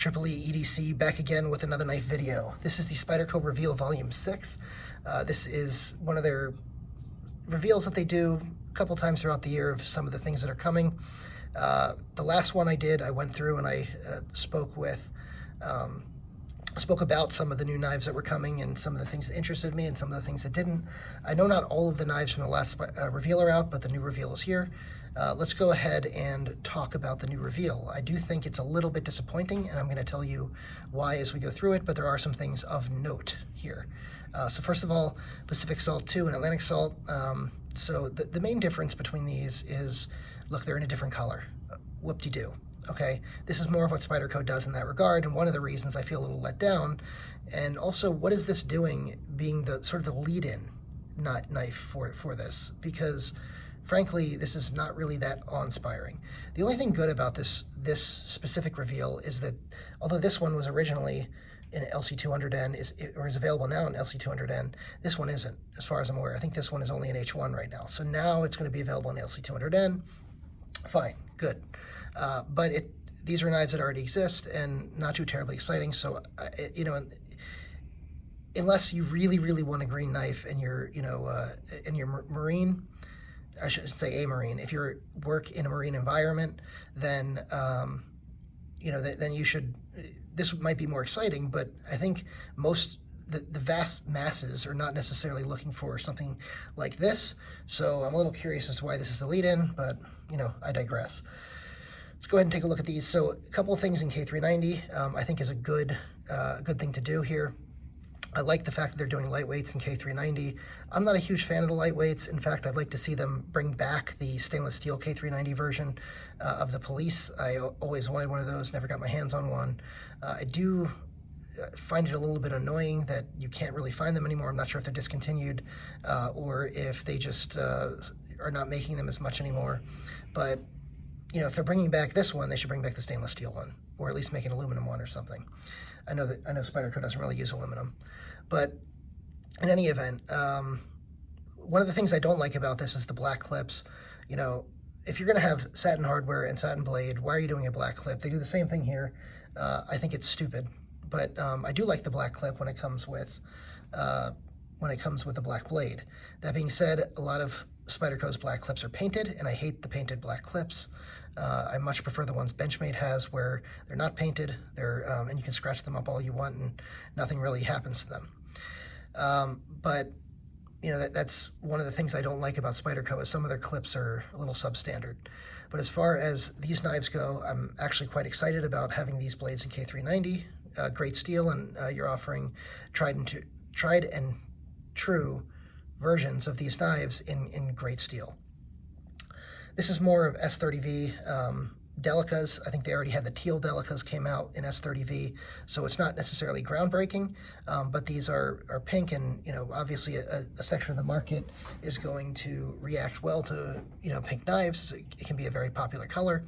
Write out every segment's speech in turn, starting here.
Tripoli EDC back again with another knife video. This is the Spyderco Reveal Volume 6. This is one of their reveals that they do a couple times throughout the year of some of the things that are coming. The last one I did, I went through and I spoke about some of the new knives that were coming and some of the things that interested me and some of the things that didn't. I know not all of the knives from the last reveal are out, but the new reveal is here. Let's go ahead and talk about the new reveal. I do think it's a little bit disappointing, and I'm going to tell you why as we go through it, but there are some things of note here. So first of all, Pacific Salt 2 and Atlantic Salt. So the main difference between these is, look, they're in a different color. Whoop-de-doo. Okay, this is more of what Spyderco does in that regard, and one of the reasons I feel a little let down. And also, what is this doing being the sort of the lead-in knife for this? Because frankly, this is not really that awe-inspiring. The only thing good about this specific reveal is that although this one was originally in LC200N, is available now in LC200N, this one isn't, as far as I'm aware. I think this one is only in H1 right now. So now it's going to be available in LC200N. Fine, good. But these are knives that already exist and not too terribly exciting. So, you know, unless you really, really want a green knife and you're, you know, in your marine, I should say a marine, if you work in a marine environment, then, you know, then you should, this might be more exciting, but I think the vast masses are not necessarily looking for something like this. So I'm a little curious as to why this is the lead-in, but, you know, I digress. Let's go ahead and take a look at these. So a couple of things in K390 I think is a good thing to do here. I like the fact that they're doing lightweights in K390. I'm not a huge fan of the lightweights. In fact, I'd like to see them bring back the stainless steel K390 version of the Police. I always wanted one of those, never got my hands on one. I do find it a little bit annoying that you can't really find them anymore. I'm not sure if they're discontinued or if they just are not making them as much anymore. But, you know, if they're bringing back this one, they should bring back the stainless steel one, or at least make an aluminum one or something. I know Spyderco doesn't really use aluminum. But in any event, one of the things I don't like about this is the black clips. You know, if you're going to have satin hardware and satin blade, why are you doing a black clip? They do the same thing here. I think it's stupid, but I do like the black clip when it comes with the black blade. That being said, a lot of Spyderco's black clips are painted, and I hate the painted black clips. I much prefer the ones Benchmade has, where they're not painted, and you can scratch them up all you want and nothing really happens to them. But you know, that's one of the things I don't like about Spyderco, is some of their clips are a little substandard. But as far as these knives go, I'm actually quite excited about having these blades in K390. Great steel, and you're offering tried and true versions of these knives in great steel. This is more of S30V Delicas. I think they already had the teal Delicas came out in S30V, so it's not necessarily groundbreaking, but these are pink, and, you know, obviously a section of the market is going to react well to, you know, pink knives. It can be a very popular color,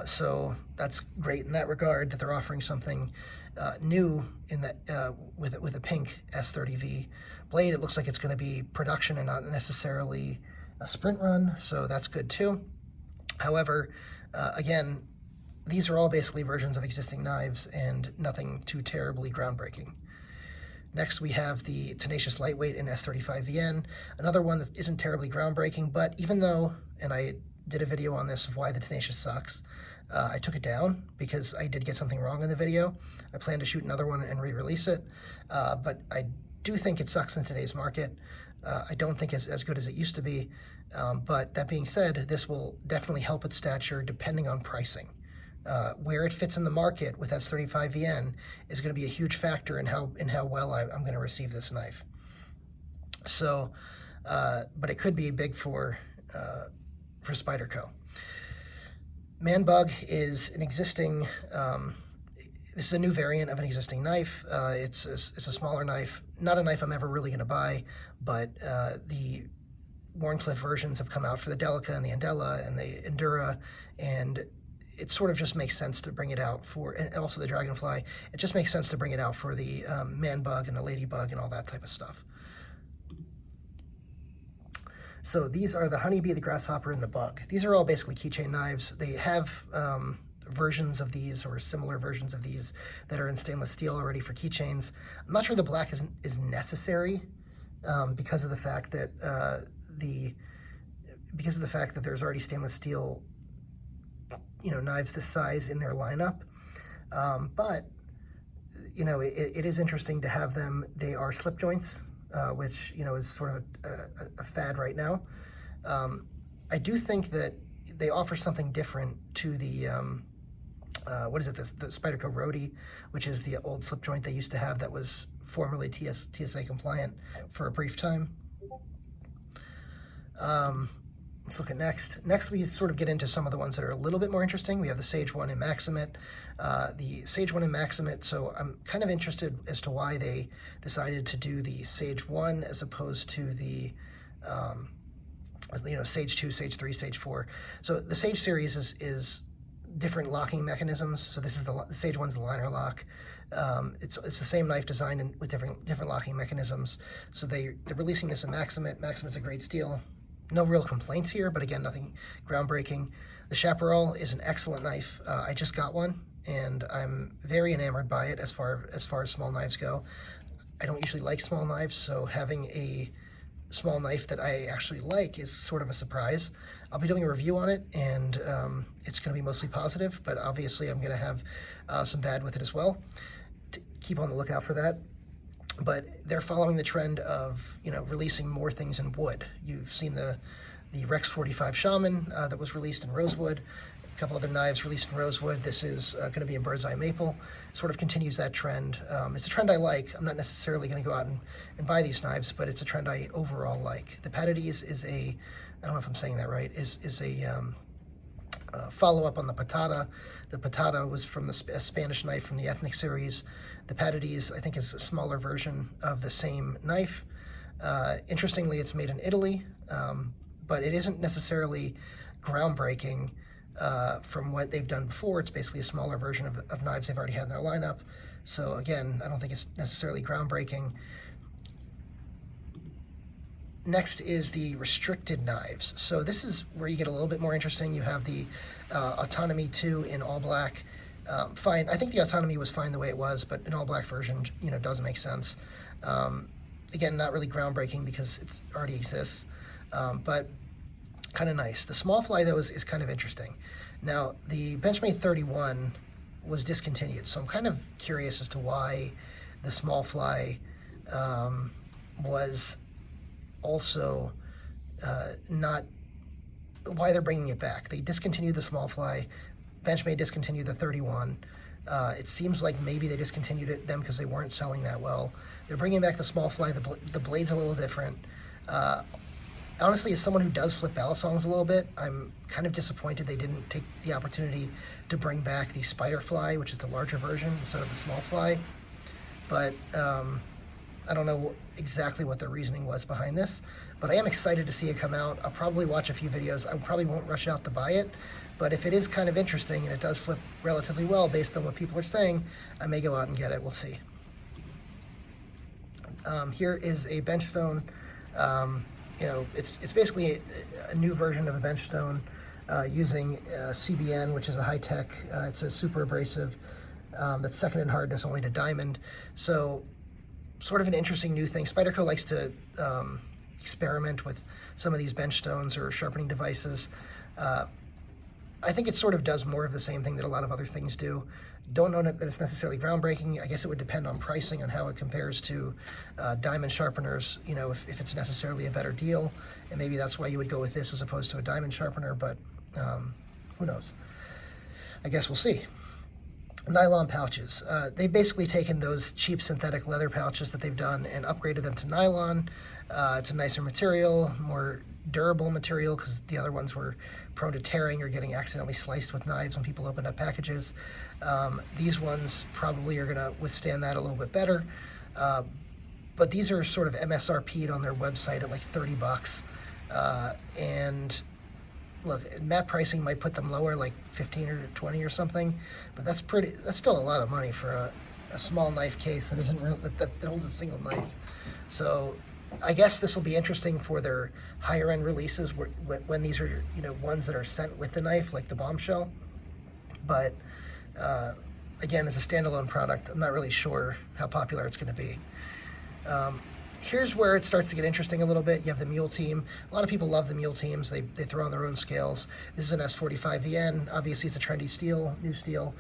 so that's great in that regard that they're offering something new in that with a pink S30V blade. It looks like it's going to be production and not necessarily a sprint run, so that's good too. However, again, these are all basically versions of existing knives and nothing too terribly groundbreaking. Next, we have the Tenacious Lightweight in S35VN, another one that isn't terribly groundbreaking, but even though, and I did a video on this of why the Tenacious sucks, I took it down because I did get something wrong in the video. I plan to shoot another one and re-release it, but I do think it sucks in today's market. I don't think it's as good as it used to be, but that being said, this will definitely help its stature depending on pricing. Where it fits in the market with S35VN is going to be a huge factor in how well I'm going to receive this knife. So, but it could be big for Spyderco. Man Bug is an existing. This is a new variant of an existing knife. It's a smaller knife, not a knife I'm ever really going to buy, but the Wharncliffe versions have come out for the Delica and the Andella and the Endura, and it sort of just makes sense to bring it out for, and also the Dragonfly, it just makes sense to bring it out for the Man Bug and the Ladybug and all that type of stuff. So these are the Honeybee, the Grasshopper, and the Bug. These are all basically keychain knives. They have versions of these or similar versions of these that are in stainless steel already for keychains. I'm not sure the black is necessary because of the fact that there's already stainless steel, knives this size in their lineup. But it is interesting to have them. They are slip joints, which is sort of a fad right now. I do think that they offer something different to the the Spyderco Roadie, which is the old slip joint they used to have that was formerly TSA compliant for a brief time. Let's look at next. Next, we sort of get into some of the ones that are a little bit more interesting. We have the Sage 1 in Maximate. The Sage 1 in Maximate, so I'm kind of interested as to why they decided to do the Sage 1 as opposed to the Sage 2, Sage 3, Sage 4. So the Sage series is different locking mechanisms. So this is the Sage 1's the liner lock. It's the same knife design with different locking mechanisms. So they're releasing this in Maximate. Maximate's a great steel. No real complaints here, but again, nothing groundbreaking. The Chapparal is an excellent knife. I just got one, and I'm very enamored by it as far as small knives go. I don't usually like small knives, so having a small knife that I actually like is sort of a surprise. I'll be doing a review on it, and it's going to be mostly positive, but obviously I'm going to have some bad with it as well. Keep on the lookout for that. But they're following the trend of, releasing more things in wood. You've seen the Rex 45 Shaman that was released in rosewood, a couple other knives released in rosewood. This is going to be in bird's eye maple. Sort of continues that trend. It's a trend I like. I'm not necessarily going to go out and buy these knives, but it's a trend I overall like. The Patates is I don't know if I'm saying that right, is a follow-up on the Patata. The Patata was from a Spanish knife from the Ethnic series. The Patates, I think, is a smaller version of the same knife. Interestingly, it's made in Italy, but it isn't necessarily groundbreaking from what they've done before. It's basically a smaller version of knives they've already had in their lineup. So again, I don't think it's necessarily groundbreaking. Next is the restricted knives. So this is where you get a little bit more interesting. You have the Autonomy 2 in all black. Fine. I think the Autonomy was fine the way it was, but an all black version, does make sense. Again, not really groundbreaking because it already exists, but kind of nice. The small fly, though, is kind of interesting. Now, the Benchmade 31 was discontinued, so I'm kind of curious as to why the small fly was also why they're bringing it back. They discontinued the small fly. Benchmade discontinued the 31. It seems like maybe they discontinued them because they weren't selling that well. They're bringing back the small fly. The blade's a little different. Honestly, as someone who does flip balisongs a little bit, I'm kind of disappointed they didn't take the opportunity to bring back the Spider fly, which is the larger version, instead of the small fly. But I don't know exactly what the reasoning was behind this, but I am excited to see it come out. I'll probably watch a few videos. I probably won't rush out to buy it, but if it is kind of interesting and it does flip relatively well based on what people are saying, I may go out and get it. We'll see. Here is a bench stone. It's basically a new version of a bench stone using CBN, which is a high-tech. It's a super abrasive that's second in hardness only to diamond. So sort of an interesting new thing. Spyderco likes to experiment with some of these bench stones or sharpening devices. I think it sort of does more of the same thing that a lot of other things do. Don't know that it's necessarily groundbreaking. I guess it would depend on pricing, on how it compares to diamond sharpeners, if it's necessarily a better deal. And maybe that's why you would go with this as opposed to a diamond sharpener, but who knows? I guess we'll see. Nylon pouches. They've basically taken those cheap synthetic leather pouches that they've done and upgraded them to nylon. It's a nicer material, more durable material, because the other ones were prone to tearing or getting accidentally sliced with knives when people opened up packages. These ones probably are going to withstand that a little bit better. But these are sort of MSRP'd on their website at like $30. And look, MAP pricing might put them lower, like 15 or 20 or something, but that's still a lot of money for a small knife case that isn't real, that holds a single knife. So I guess this will be interesting for their higher end releases when these are ones that are sent with the knife, like the Bombshell. But Again, as a standalone product, I'm not really sure how popular it's going to be. Here's where it starts to get interesting a little bit. You have the Mule Team. A lot of people love the Mule Teams. They throw on their own scales. This is an S45VN. Obviously, it's a trendy steel, new steel.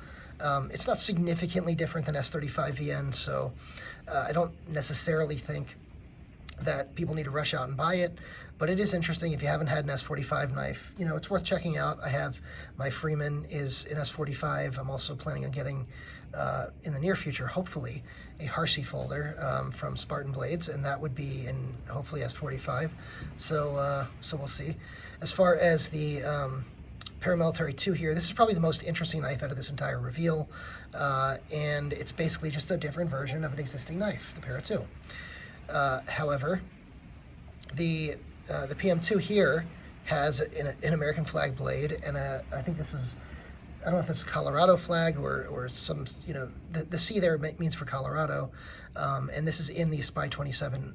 It's not significantly different than S35VN, so I don't necessarily think that people need to rush out and buy it, but it is interesting if you haven't had an S45 knife. You know, it's worth checking out. I have my Freeman is an S45. I'm also planning on getting, in the near future, hopefully, a Harsey folder from Spartan blades, and that would be in hopefully S45. So we'll see. As far as the Paramilitary 2 here, this is probably the most interesting knife out of this entire reveal, and it's basically just a different version of an existing knife, the Para 2. However, the PM2 here has an American flag blade, and I think this is, I don't know if this is a Colorado flag or some, you know, the C there means for Colorado, and this is in the Spy 27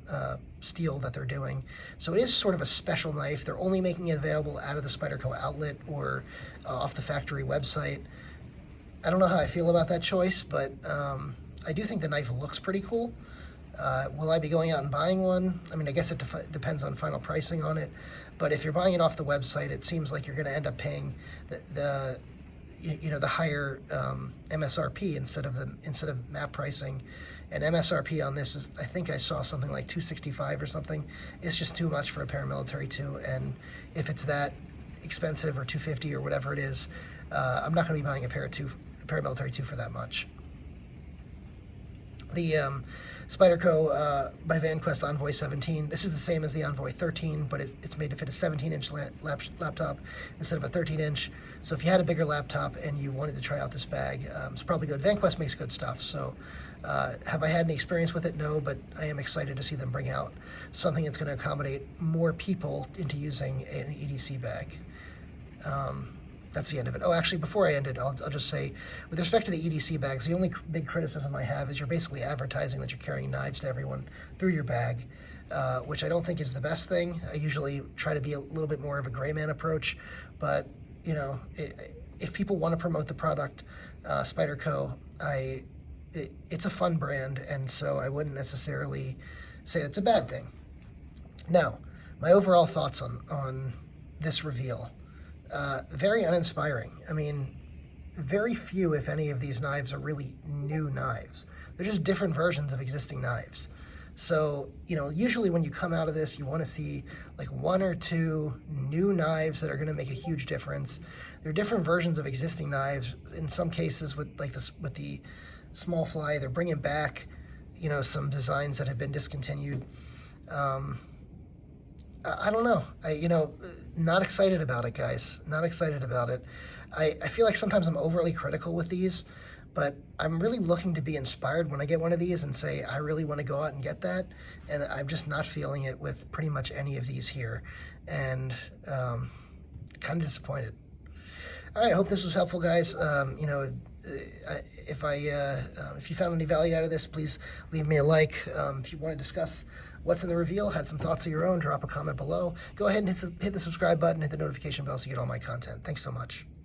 steel that they're doing. So it is sort of a special knife. They're only making it available out of the Spyderco outlet or off the factory website. I don't know how I feel about that choice, but I do think the knife looks pretty cool. Will I be going out and buying one? I mean, I guess it depends on final pricing on it, but if you're buying it off the website, it seems like you're going to end up paying the higher MSRP instead of map pricing. And MSRP on this is, I think I saw something like $265 or something. It's just too much for a Paramilitary 2, and if it's that expensive or $250 or whatever it is, I'm not going to be buying a Paramilitary 2 for that much. The Spyderco by VanQuest Envoy 17. This is the same as the Envoy 13, but it's made to fit a 17-inch laptop instead of a 13-inch. So if you had a bigger laptop and you wanted to try out this bag, it's probably good. VanQuest makes good stuff. So have I had any experience with it? No, but I am excited to see them bring out something that's going to accommodate more people into using an EDC bag. That's the end of it. Oh, actually, before I end it, I'll just say, with respect to the EDC bags, the only big criticism I have is you're basically advertising that you're carrying knives to everyone through your bag, which I don't think is the best thing. I usually try to be a little bit more of a gray man approach, but, you know, if people want to promote the product, Spyderco, it's a fun brand, and so I wouldn't necessarily say it's a bad thing. Now, my overall thoughts on this reveal. Very uninspiring. I mean, very few, if any, of these knives are really new knives. They're just different versions of existing knives. So, you know, usually when you come out of this, you want to see like 1 or 2 new knives that are going to make a huge difference. They're different versions of existing knives. In some cases, with like this, with the small fly, they're bringing back, you know, some designs that have been discontinued. I don't know. Not excited about it, guys. Not excited about it. I feel like sometimes I'm overly critical with these, but I'm really looking to be inspired when I get one of these and say, I really want to go out and get that. And I'm just not feeling it with pretty much any of these here. And kind of disappointed. All right, I hope this was helpful, guys. If you found any value out of this, please leave me a like. If you want to discuss what's in the reveal, had some thoughts of your own, drop a comment below. Go ahead and hit the subscribe button, hit the notification bell so you get all my content. Thanks so much.